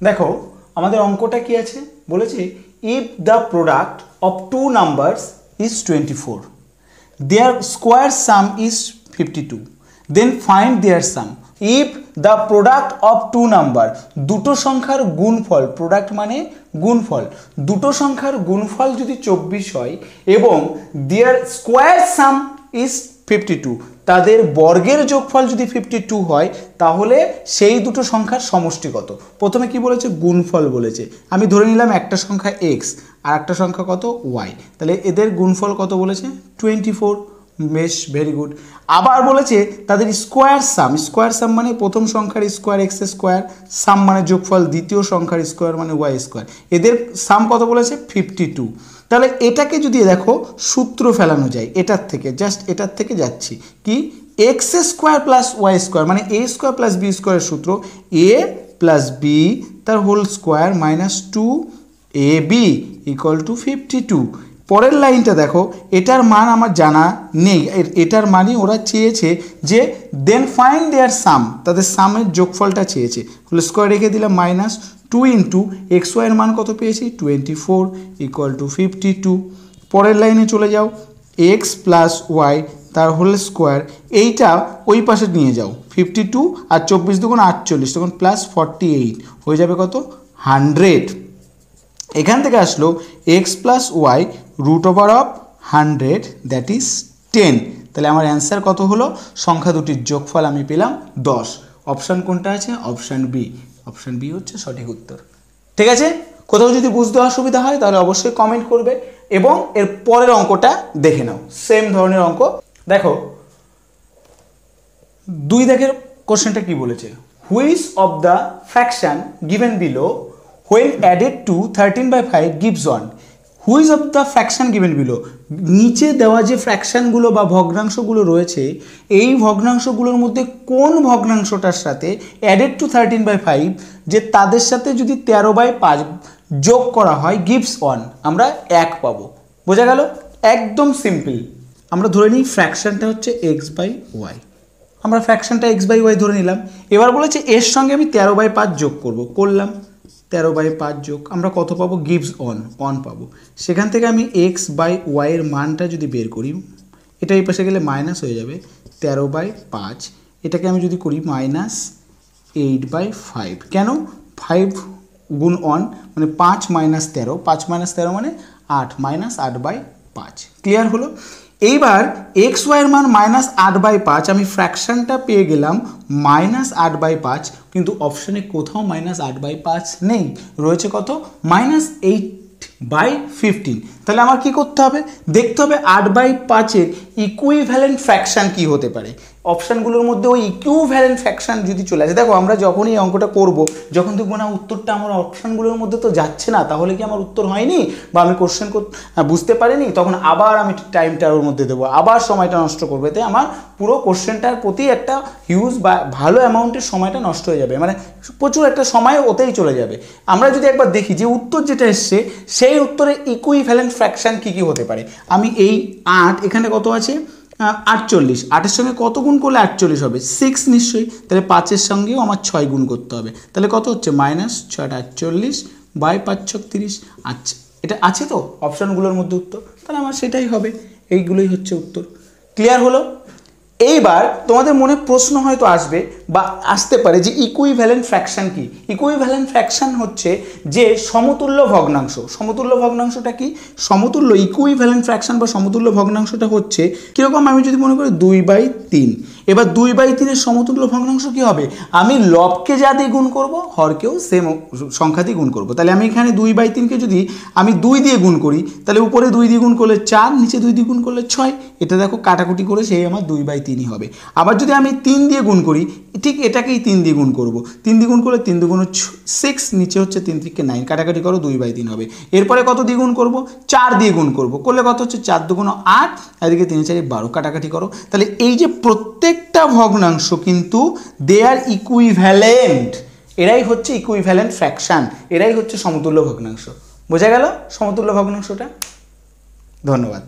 দেখো আমাদের অঙ্কটা কি আছে বলেছে if the product of two numbers is 24 their square sum is 52 then find their sum if the product of two number দুটো সংখ্যার গুণফল প্রোডাক্ট মানে গুণফল দুটো সংখ্যার গুণফল যদি 24 হয় এবং their square sum is 52 তাদের বর্গের যোগফল যদি 52 হয় তাহলে সেই দুটো সংখ্যার সমষ্টি কত প্রথমে কি বলেছে গুণফল বলেছে আমি ধরে নিলাম একটা সংখ্যা x আর একটা সংখ্যা কত y তাহলে এদের গুণফল কত বলেছে 24 বেশ ভেরি গুড আবার বলেছে তাদের স্কয়ার সাম মানে প্রথম সংখ্যার স্কয়ার x স্কয়ার সাম মানে যোগফল দ্বিতীয় সংখ্যার স্কয়ার মানে y স্কয়ার এদের সাম কত বলেছে 52 তাহলে এটাকে যদি দেখো সূত্র ফেলানো যায় এটার থেকে জাস্ট এটার থেকে যাচ্ছি কি x square plus y square মানে a স্কয়ার প্লাস b স্কয়ারের সূত্র a প্লাস b তার whole square minus 2ab equal to 52 পরের লাইনটা দেখো এটার মান আমার জানা নেই এটার মানই ওরা চেয়েছে যে দেন ফাইন্ড দেয়ার সাম তাদের সামের যোগফলটা চেয়েছে হোল স্কয়ার রেখে দিলাম মাইনাস 2 ইন্টু এক্স ওয়াইয়ের মান কত পেয়েছি 24 ইকুয়াল টু 52 পরের লাইনে চলে যাও এক্স প্লাস ওয়াই তার হোল স্কোয়ার এইটা ওই পাশে নিয়ে যাও 52 আর 24 দুগুণ 48 তখন প্লাস 48 হয়ে যাবে কত 100 এখান থেকে আসলো x plus y root over of 100 that is 10 তাহলে আমার অ্যান্সার কত হলো সংখ্যা দুটির যোগফল আমি পেলাম 10 অপশান কোনটা আছে অপশান বি হচ্ছে সঠিক উত্তর ঠিক আছে কোথাও যদি বুঝতে অসুবিধা হয় তাহলে অবশ্যই কমেন্ট করবে এবং এর পরের অঙ্কটা দেখে নাও সেম ধরনের অঙ্ক দেখো 2 দাগের কোশ্চেনটা কি বলেছে which of the fraction given below when added to 13/5 gives 1 which of the fraction given below নিচে দেওয়া যে ফ্র্যাকশনগুলো বা ভগ্নাংশগুলো রয়েছে এই ভগ্নাংশগুলোর মধ্যে কোন ভগ্নাংশটার সাথে অ্যাডেড টু 13/5 যে তাদের সাথে যদি 13/5 যোগ করা হয় গিভস 1 আমরা 1 পাবো বোঝা গেল একদম সিম্পল আমরা ধরে নিই ফ্র্যাকশনটা হচ্ছে x/y আমরা ফ্র্যাকশনটা x/y ধরে নিলাম এবার বলেছে এর সঙ্গে আমি 13/5 যোগ করলাম 13/5 যোগ আমরা কত পাবো গিভস 1 পাবো সেখান থেকে আমি x/y এর মানটা যদি বের করি এটা এই পাশে গেলে মাইনাস হয়ে যাবে 13/5 এটাকে আমি যদি করি মাইনাস 8/5 কেন 5 গুণ 1 মানে 5 মাইনাস 13 মানে 8 মাইনাস 8/5 ক্লিয়ার হলো এইবার এক্স ওয়াইয়ের মান মাইনাস 8/5 আমি ফ্র্যাকশনটা পেয়ে গেলাম মাইনাস 8/5 কিন্তু অপশানে কোথাও মাইনাস 8/5 নেই রয়েছে কত মাইনাস 8/15 তাহলে আমার কি করতে হবে দেখতে হবে 8/5 এর ইকুইভ্যালেন্ট ফ্র্যাকশন কি হতে পারে অপশানগুলোর মধ্যে ওই ইকুইভ্যালেন্ট ফ্র্যাকশন যদি চলে আসে দেখো আমরা যখনই এই অঙ্কটা করব যখন দেখবো না উত্তরটা আমার অপশানগুলোর মধ্যে তো যাচ্ছে না তাহলে কি আমার উত্তর হয়নি বা আমি কোশ্চেন বুঝতে পারিনি তখন আবার আমি টাইমটা ওর মধ্যে দেবো আবার সময়টা নষ্ট করবে তাই আমার পুরো কোশ্চেনটার প্রতি একটা হিউজ বা ভালো অ্যামাউন্টের সময়টা নষ্ট হয়ে যাবে মানে প্রচুর একটা সময় ওতেই চলে যাবে আমরা যদি একবার দেখি যে উত্তর যেটা এসছে সেই উত্তরে ইকুইভ্যালেন্ট ফ্র্যাকশন কী কী হতে পারে আমি এই 8 এখানে কত আছে 48 8-এর সঙ্গে কত গুণ করলে 48 হবে 6 নিশ্চয়ই তাহলে 5-এর সঙ্গেও আমার 6 গুণ করতে হবে তাহলে কত হচ্ছে মাইনাস 6/48/5×6 আচ্ছা এটা আছে তো অপশানগুলোর মধ্যে উত্তর তাহলে আমার সেটাই হবে এইগুলোই হচ্ছে উত্তর ক্লিয়ার হলো এইবার তোমাদের মনে প্রশ্ন হয়তো আসবে বা আসতে পারে যে ইকুইভ্যালেন্ট ফ্র্যাকশন কি ইকুইভ্যালেন্ট ফ্র্যাকশন হচ্ছে যে সমতুল্য ভগ্নাংশটা কি সমতুল্য ইকুইভ্যালেন্ট ফ্র্যাকশন বা সমতুল্য ভগ্নাংশটা হচ্ছে কীরকম আমি যদি মনে করি 2/3 এবার 2/3 এর সমতুল্য ভগ্নাংশ কি হবে আমি লবকে যা দিয়ে গুণ করব হরকেও সেম সংখ্যা দিয়ে গুণ করব তাহলে আমি এখানে 2/3 কে যদি আমি 2 দিয়ে গুণ করি তাহলে উপরে 2 দিয়ে গুণ করলে 4 নিচে 2 দিয়ে গুণ করলে 6 এটা দেখো কাটাকুটি করে সেই আমার 2/3 হবে আবার যদি আমি 3 দিয়ে গুণ করি ঠিক এটাকেই 3 দিয়ে গুণ করব 3 দিয়ে গুণ করলে 3 দুগুণ 6 নিচে হচ্ছে 3 থেকে 9 কাটাকাটি করো 2/3 হবে এরপরে কত দিয়ে গুণ করব 4 দিয়ে গুণ করব করলে কত হচ্ছে 4 দুগুণ 8 এদিকে 3 4 12 কাটাকাটি করো তাহলে এই যে প্রত্যেকটা ভগ্নাংশ কিন্তু দে আর ইকুইভ্যালেন্ট এরাই হচ্ছে ইকুইভ্যালেন্ট ফ্র্যাকশন এরাই হচ্ছে সমতুল্য ভগ্নাংশ বোঝা গেল সমতুল্য ভগ্নাংশটা ধন্যবাদ